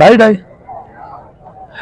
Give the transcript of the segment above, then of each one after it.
2.5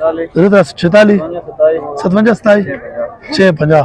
46 57 27 650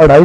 2.5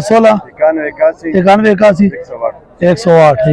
16 91 81 108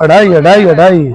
2.5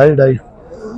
2.5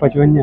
55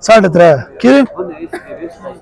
3.5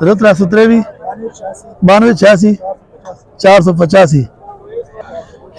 0383 9286 485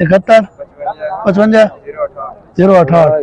71 55 068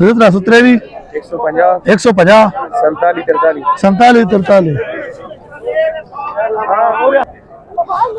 0383 150 47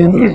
3.5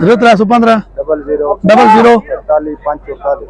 0315 00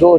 2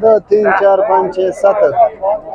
2 3 4 5 6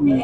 40,000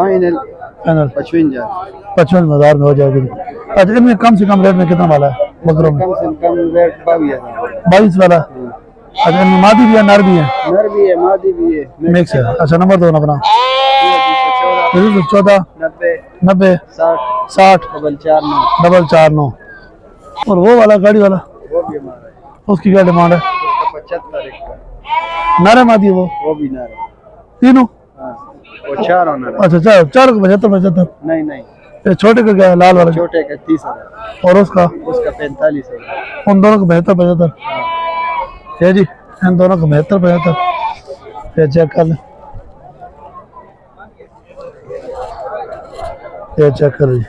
final final 55 55,000 में हो जाएगी। अच्छा इनमें कम से कम रेट में कितना वाला है बकरों में? कम से कम रेट 22,000 22 वाला। अच्छा इनमें मादी भी है नर भी है? नर भी है मादी भी है मिक्स है। अच्छा नंबर दो ना अपना। 14 90 90 60 60 449 449। और वो वाला गाड़ी वाला वो भी हमारा है उसकी क्या डिमांड है? उसका 75 एक का नर है मादी है वो भी नर है तीनों? हाँ वो 4 होना है अच्छा चार चार को 75 नहीं नहीं ये छोटे का क्या है लाल वाला? छोटे का 30,000 और उसका? उसका 45,000 उन दोनों को 75 है जी। इन दोनों को 75 ये चेक कर ले। ये चेक करो जी।